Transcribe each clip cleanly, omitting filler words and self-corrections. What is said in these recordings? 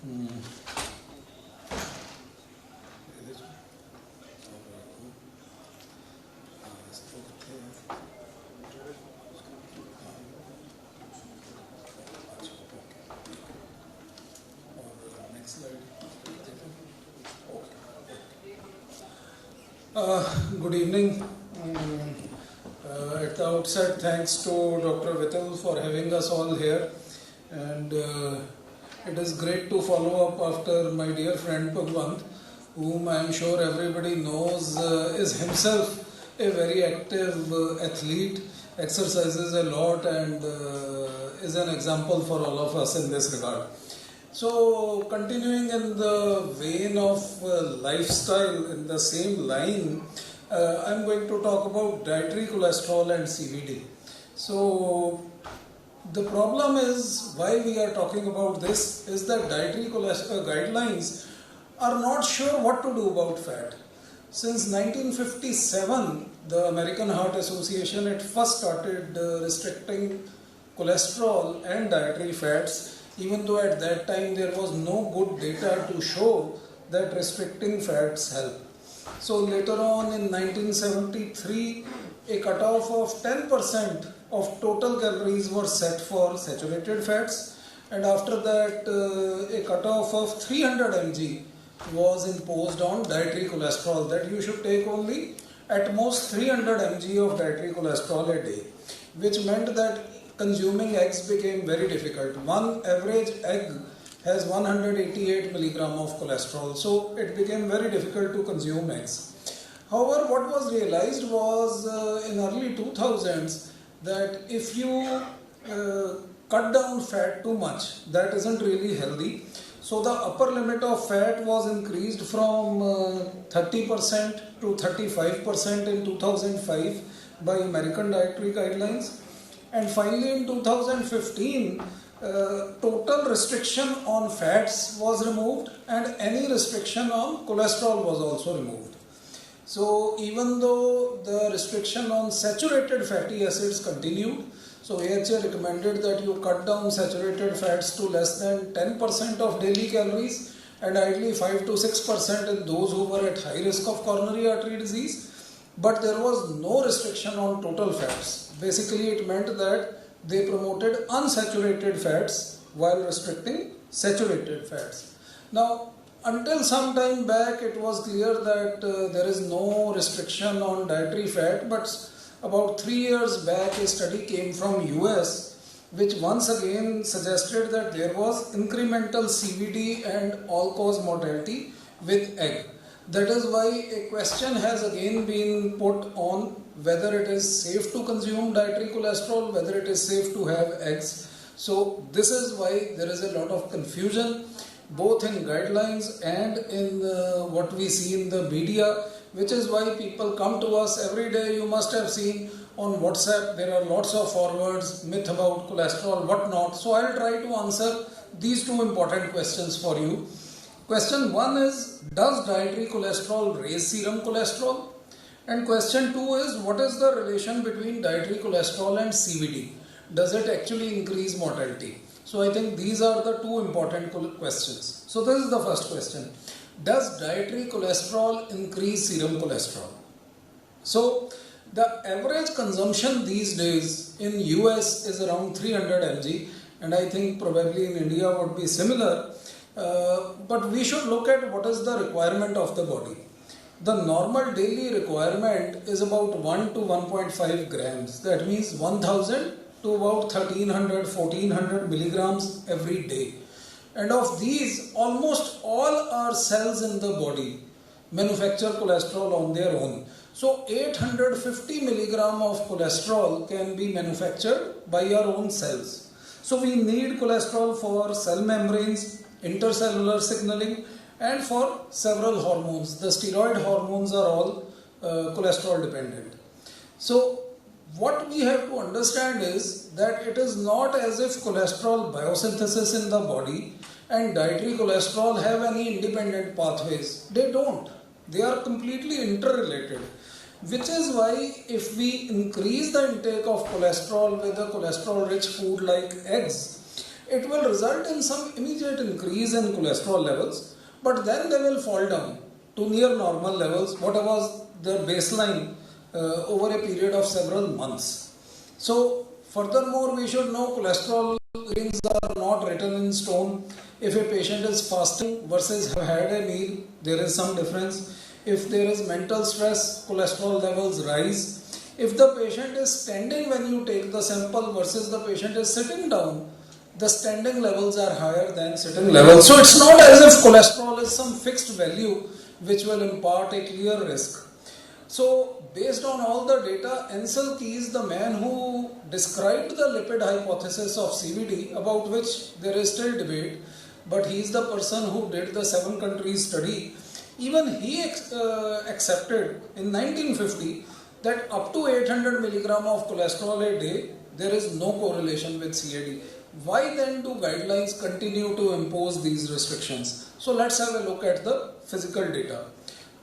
Good evening. At the outset, thanks to Dr. Vittal for having us all here, and it is great to follow up after my dear friend Bhagwant, whom I am sure everybody knows is himself a very active athlete, exercises a lot, and is an example for all of us in this regard. So, continuing in the vein of lifestyle, in the same line, I'm going to talk about dietary cholesterol and CVD. So, the problem is why we are talking about this is that dietary cholesterol guidelines are not sure what to do about fat. Since 1957, the American Heart Association had first started restricting cholesterol and dietary fats, even though at that time there was no good data to show that restricting fats help. So later on in 1973, a cutoff of 10% of total calories were set for saturated fats, and after that a cutoff of 300 mg was imposed on dietary cholesterol, that you should take only at most 300 mg of dietary cholesterol a day, which meant that consuming eggs became very difficult. One average egg has 188 milligram of cholesterol, so it became very difficult to consume eggs. However, what was realized was in early 2000s that if you cut down fat too much, that isn't really healthy. So the upper limit of fat was increased from 30% to 35% in 2005 by American Dietary Guidelines. And finally in 2015, total restriction on fats was removed and any restriction on cholesterol was also removed. So even though the restriction on saturated fatty acids continued, so AHA recommended that you cut down saturated fats to less than 10% of daily calories and ideally 5 to 6% in those who were at high risk of coronary artery disease. But there was no restriction on total fats. Basically, it meant that they promoted unsaturated fats while restricting saturated fats. Now, until some time back, it was clear that there is no restriction on dietary fat, but about 3 years back, a study came from US, which once again suggested that there was incremental CVD and all-cause mortality with egg. That is why a question has again been put on whether it is safe to consume dietary cholesterol, whether it is safe to have eggs. So this is why there is a lot of confusion both in guidelines and in what we see in the media, which is why people come to us every day. You must have seen on WhatsApp there are lots of forwards, myth about cholesterol, whatnot. So I'll try to answer these two important questions for you. Question 1 is, does dietary cholesterol raise serum cholesterol? And question 2 is, what is the relation between dietary cholesterol and CVD? Does it actually increase mortality? So I think these are the two important questions. So this is the first question. Does dietary cholesterol increase serum cholesterol? So the average consumption these days in US is around 300 mg, and I think probably in India would be similar. But we should look at what is the requirement of the body. The normal daily requirement is about 1 to 1.5 grams. That means 1000 to about 1300-1400 milligrams every day. And of these, almost all our cells in the body manufacture cholesterol on their own. So 850 milligram of cholesterol can be manufactured by our own cells. So we need cholesterol for cell membranes, intercellular signaling, and for several hormones. The steroid hormones are all cholesterol dependent. So what we have to understand is that it is not as if cholesterol biosynthesis in the body and dietary cholesterol have any independent pathways. They don't. They are completely interrelated. Which is why if we increase the intake of cholesterol with a cholesterol rich food like eggs, it will result in some immediate increase in cholesterol levels, but then they will fall down to near normal levels, what was their baseline over a period of several months. So furthermore, we should know cholesterol readings are not written in stone. If a patient is fasting versus have had a meal, there is some difference. If there is mental stress, cholesterol levels rise. If the patient is standing when you take the sample versus the patient is sitting down, the standing levels are higher than sitting levels. So it's not as if cholesterol is some fixed value which will impart a clear risk. So based on all the data, Ancel Keys, the man who described the lipid hypothesis of CVD, about which there is still debate, but he is the person who did the 7 countries study. Even he accepted in 1950 that up to 800 milligram of cholesterol a day, there is no correlation with CAD. Why then do guidelines continue to impose these restrictions? So let's have a look at the physical data.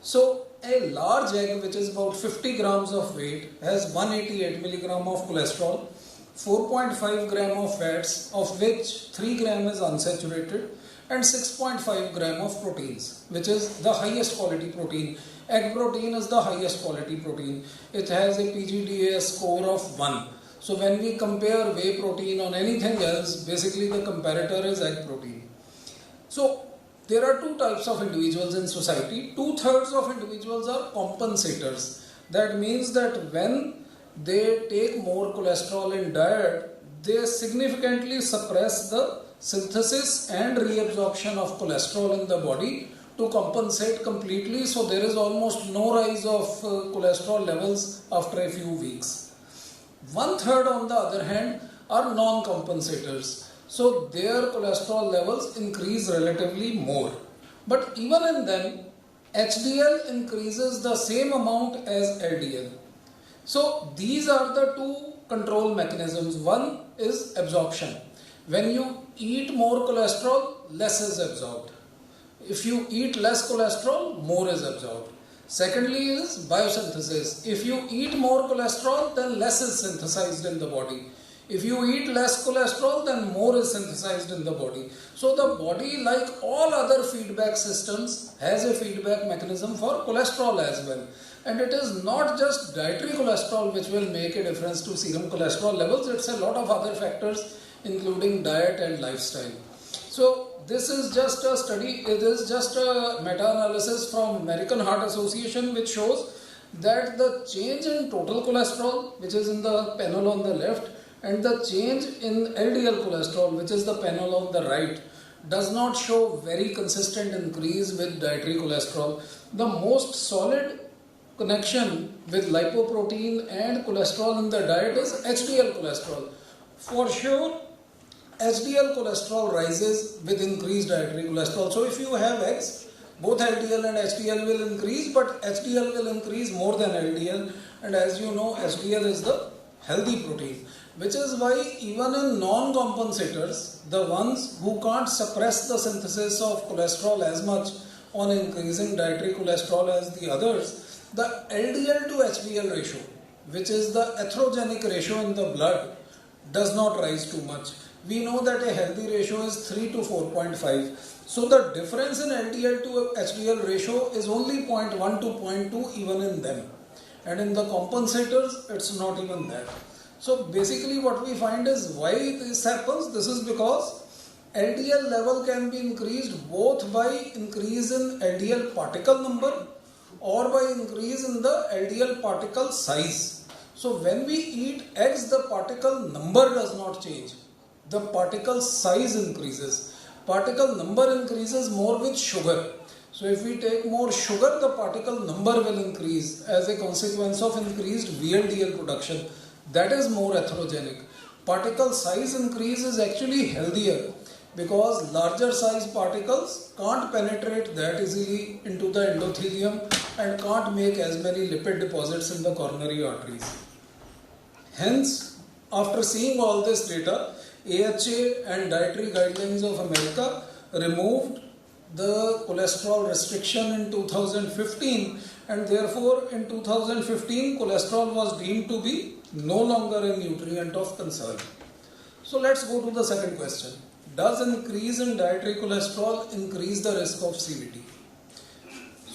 So a large egg, which is about 50 grams of weight, has 188 milligram of cholesterol, 4.5 gram of fats, of which 3 gram is unsaturated, and 6.5 gram of proteins, which is the highest quality protein. Egg protein is the highest quality protein. It has a PGDA score of 1. So when we compare whey protein on anything else, basically the comparator is egg protein. So there are 2 types of individuals in society. 2/3 of individuals are compensators. That means that when they take more cholesterol in diet, they significantly suppress the synthesis and reabsorption of cholesterol in the body to compensate completely. So there is almost no rise of cholesterol levels after a few weeks. 1/3 on the other hand are non-compensators. So their cholesterol levels increase relatively more. But even in them, HDL increases the same amount as LDL. So these are the 2 control mechanisms. One is absorption. When you eat more cholesterol, less is absorbed. If you eat less cholesterol, more is absorbed. Secondly is biosynthesis. If you eat more cholesterol, then less is synthesized in the body. If you eat less cholesterol, then more is synthesized in the body. So the body, like all other feedback systems, has a feedback mechanism for cholesterol as well. And it is not just dietary cholesterol which will make a difference to serum cholesterol levels. It's a lot of other factors, including diet and lifestyle. So this is just a study, it is just a meta-analysis from American Heart Association, which shows that the change in total cholesterol, which is in the panel on the left, and the change in LDL cholesterol, which is the panel on the right, does not show very consistent increase with dietary cholesterol. The most solid connection with lipoprotein and cholesterol in the diet is HDL cholesterol. For sure, HDL cholesterol rises with increased dietary cholesterol. So if you have eggs, both LDL and HDL will increase, but HDL will increase more than LDL. And as you know, HDL is the healthy protein, which is why even in non-compensators, the ones who can't suppress the synthesis of cholesterol as much on increasing dietary cholesterol as the others, the LDL to HDL ratio, which is the atherogenic ratio in the blood, does not rise too much. We know that a healthy ratio is 3 to 4.5. So the difference in LDL to HDL ratio is only 0.1 to 0.2 even in them. And in the compensators, it's not even that. So basically what we find is why this happens. This is because LDL level can be increased both by increase in LDL particle number or by increase in the LDL particle size. So when we eat eggs, the particle number does not change. The particle size increases. Particle number increases more with sugar. So if we take more sugar, the particle number will increase as a consequence of increased VLDL production. That is more atherogenic. Particle size increase is actually healthier because larger size particles can't penetrate that easily into the endothelium and can't make as many lipid deposits in the coronary arteries. Hence, after seeing all this data, AHA and Dietary Guidelines of America removed the cholesterol restriction in 2015, and therefore in 2015 cholesterol was deemed to be no longer a nutrient of concern. So let's go to the second question. does increase in dietary cholesterol increase the risk of CVD?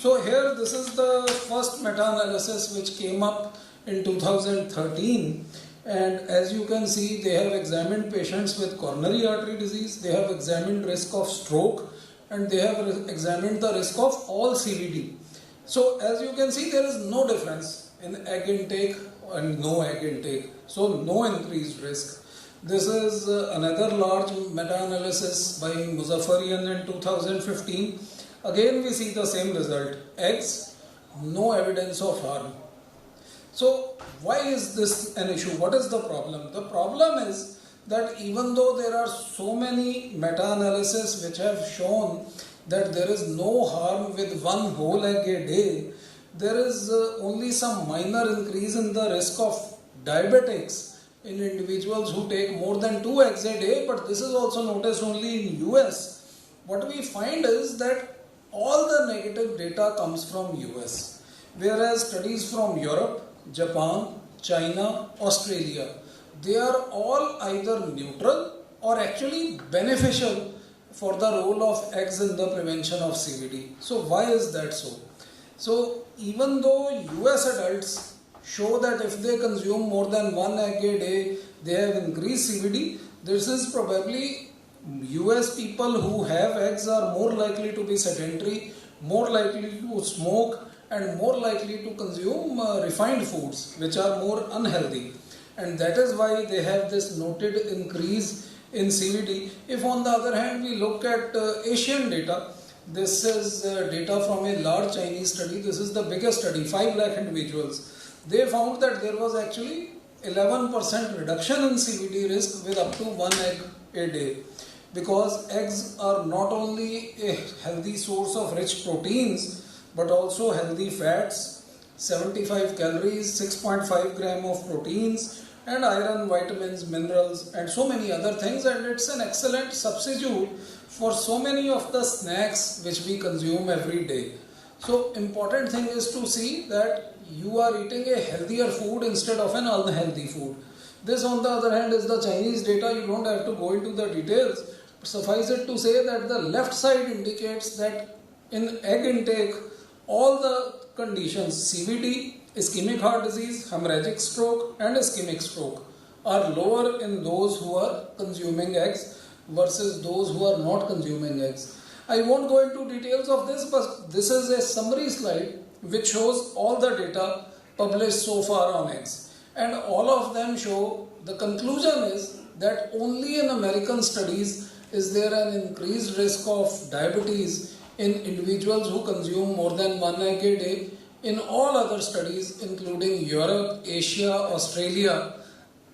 So here this is the first meta-analysis which came up in 2013, and as you can see they have examined patients with coronary artery disease, they have examined risk of stroke, and they have examined the risk of all CVD. So as you can see there is no difference in egg intake and no egg intake, so no increased risk. This is another large meta-analysis by Muzaffarian in 2015. Again we see the same result, eggs, no evidence of harm. So why is this an issue? What is the problem? The problem is that even though there are so many meta-analyses which have shown that there is no harm with one whole egg a day, there is only some minor increase in the risk of diabetics in individuals who take more than 2 eggs a day, but this is also noticed only in US. What we find is that all the negative data comes from US, whereas studies from Europe, Japan, China, Australia, they are all either neutral or actually beneficial for the role of eggs in the prevention of CVD. So why is that so? So even though US adults show that if they consume more than 1 egg a day, they have increased CVD, this is probably US people who have eggs are more likely to be sedentary, more likely to smoke, and more likely to consume refined foods which are more unhealthy, and that is why they have this noted increase in CVD. If on the other hand we look at Asian data, this is data from a large Chinese study, this is the biggest study, 5 lakh individuals. They found that there was actually 11% reduction in CVD risk with up to 1 egg a day, because eggs are not only a healthy source of rich proteins but also healthy fats, 75 calories, 6.5 gram of proteins, and iron, vitamins, minerals, and so many other things, and it's an excellent substitute for so many of the snacks which we consume every day. So important thing is to see that you are eating a healthier food instead of an unhealthy food. This on the other hand is the Chinese data, you don't have to go into the details. Suffice it to say that the left side indicates that in egg intake, all the conditions CVD, ischemic heart disease, hemorrhagic stroke and ischemic stroke are lower in those who are consuming eggs versus those who are not consuming eggs. I won't go into details of this, but this is a summary slide which shows all the data published so far on eggs, and all of them show the conclusion is that only in American studies is there an increased risk of diabetes in individuals who consume more than 1 egg a day. In all other studies including Europe, Asia, Australia,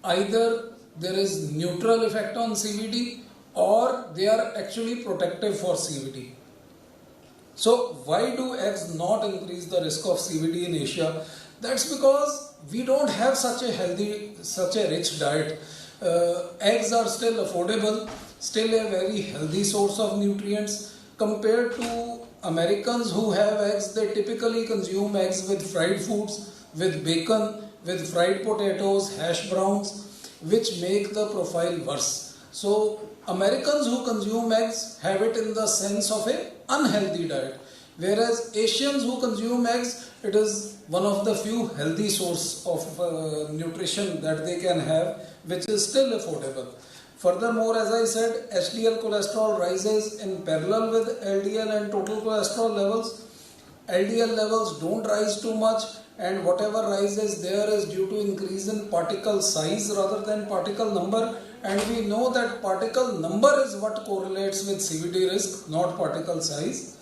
either there is neutral effect on CVD or they are actually protective for CVD. So why do eggs not increase the risk of CVD in Asia? That's because we don't have such a rich diet. Eggs are still affordable, still a very healthy source of nutrients. Compared to Americans who have eggs, they typically consume eggs with fried foods, with bacon, with fried potatoes, hash browns, which make the profile worse. So Americans who consume eggs have it in the sense of an unhealthy diet, whereas Asians who consume eggs, it is one of the few healthy source of nutrition that they can have, which is still affordable. Furthermore, as I said, HDL cholesterol rises in parallel with LDL and total cholesterol levels. LDL levels don't rise too much, and whatever rises there is due to increase in particle size rather than particle number, and we know that particle number is what correlates with CVD risk, not particle size.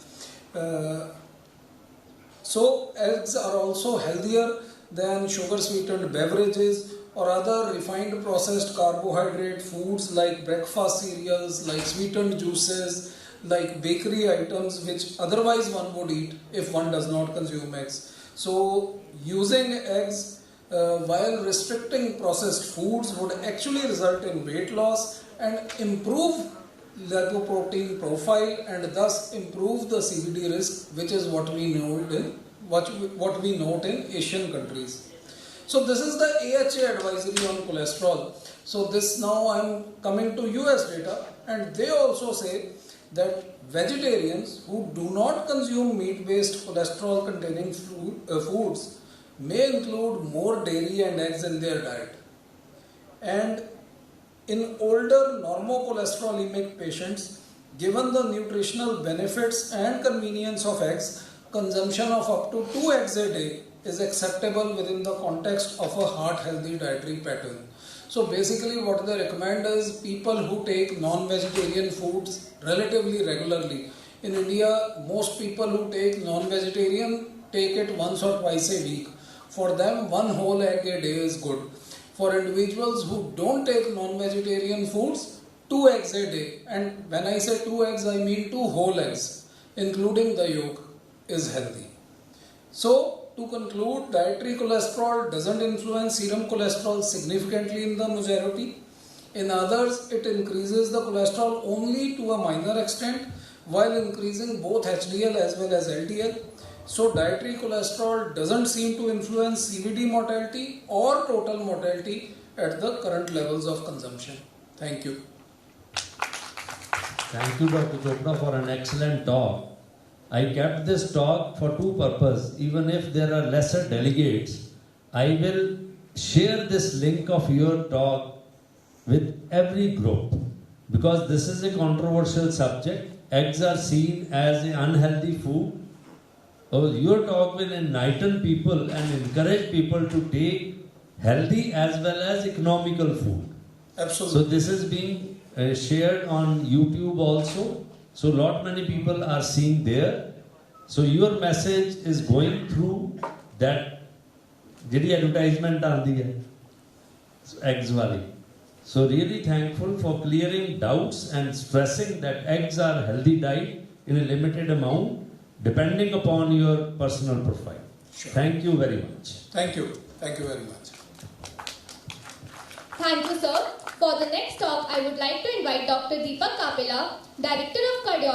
So eggs are also healthier than sugar sweetened beverages or other refined processed carbohydrate foods like breakfast cereals, like sweetened juices, like bakery items which otherwise one would eat if one does not consume eggs. So using eggs while restricting processed foods would actually result in weight loss and improve lipoprotein profile and thus improve the CVD risk, which is what we note in Asian countries. So this is the AHA advisory on cholesterol. So this now I'm coming to US data, and they also say that vegetarians who do not consume meat-based cholesterol-containing foods may include more dairy and eggs in their diet. And in older normocholesterolemic patients, given the nutritional benefits and convenience of eggs, consumption of up to 2 eggs a day is acceptable within the context of a heart-healthy dietary pattern. So basically what they recommend is people who take non-vegetarian foods relatively regularly. In India, most people who take non-vegetarian take it once or twice a week. For them, 1 whole egg a day is good. For individuals who don't take non-vegetarian foods, 2 eggs a day. And when I say 2 eggs, I mean 2 whole eggs, including the yolk, is healthy. So, to conclude, dietary cholesterol doesn't influence serum cholesterol significantly in the majority. In others, it increases the cholesterol only to a minor extent, while increasing both HDL as well as LDL. So, dietary cholesterol doesn't seem to influence CVD mortality or total mortality at the current levels of consumption. Thank you. Thank you, Dr. Chopra, for an excellent talk. I kept this talk for 2 purposes. Even if there are lesser delegates, I will share this link of your talk with every group, because this is a controversial subject. Eggs are seen as an unhealthy food. Your talk will enlighten people and encourage people to take healthy as well as economical food. Absolutely. So this is being shared on YouTube also. So lot many people are seeing there. So your message is going through that ਜਿਹੜੀ advertisement ਆਂਦੀ ਹੈ eggs ਵਾਲੀ. So really thankful for clearing doubts and stressing that eggs are healthy diet in a limited amount depending upon your personal profile. Sure. Thank you very much. Thank you. Thank you very much. Thank you, sir. For the next talk, I would like to invite Dr. Deepak Kapila, Director of Cardiology.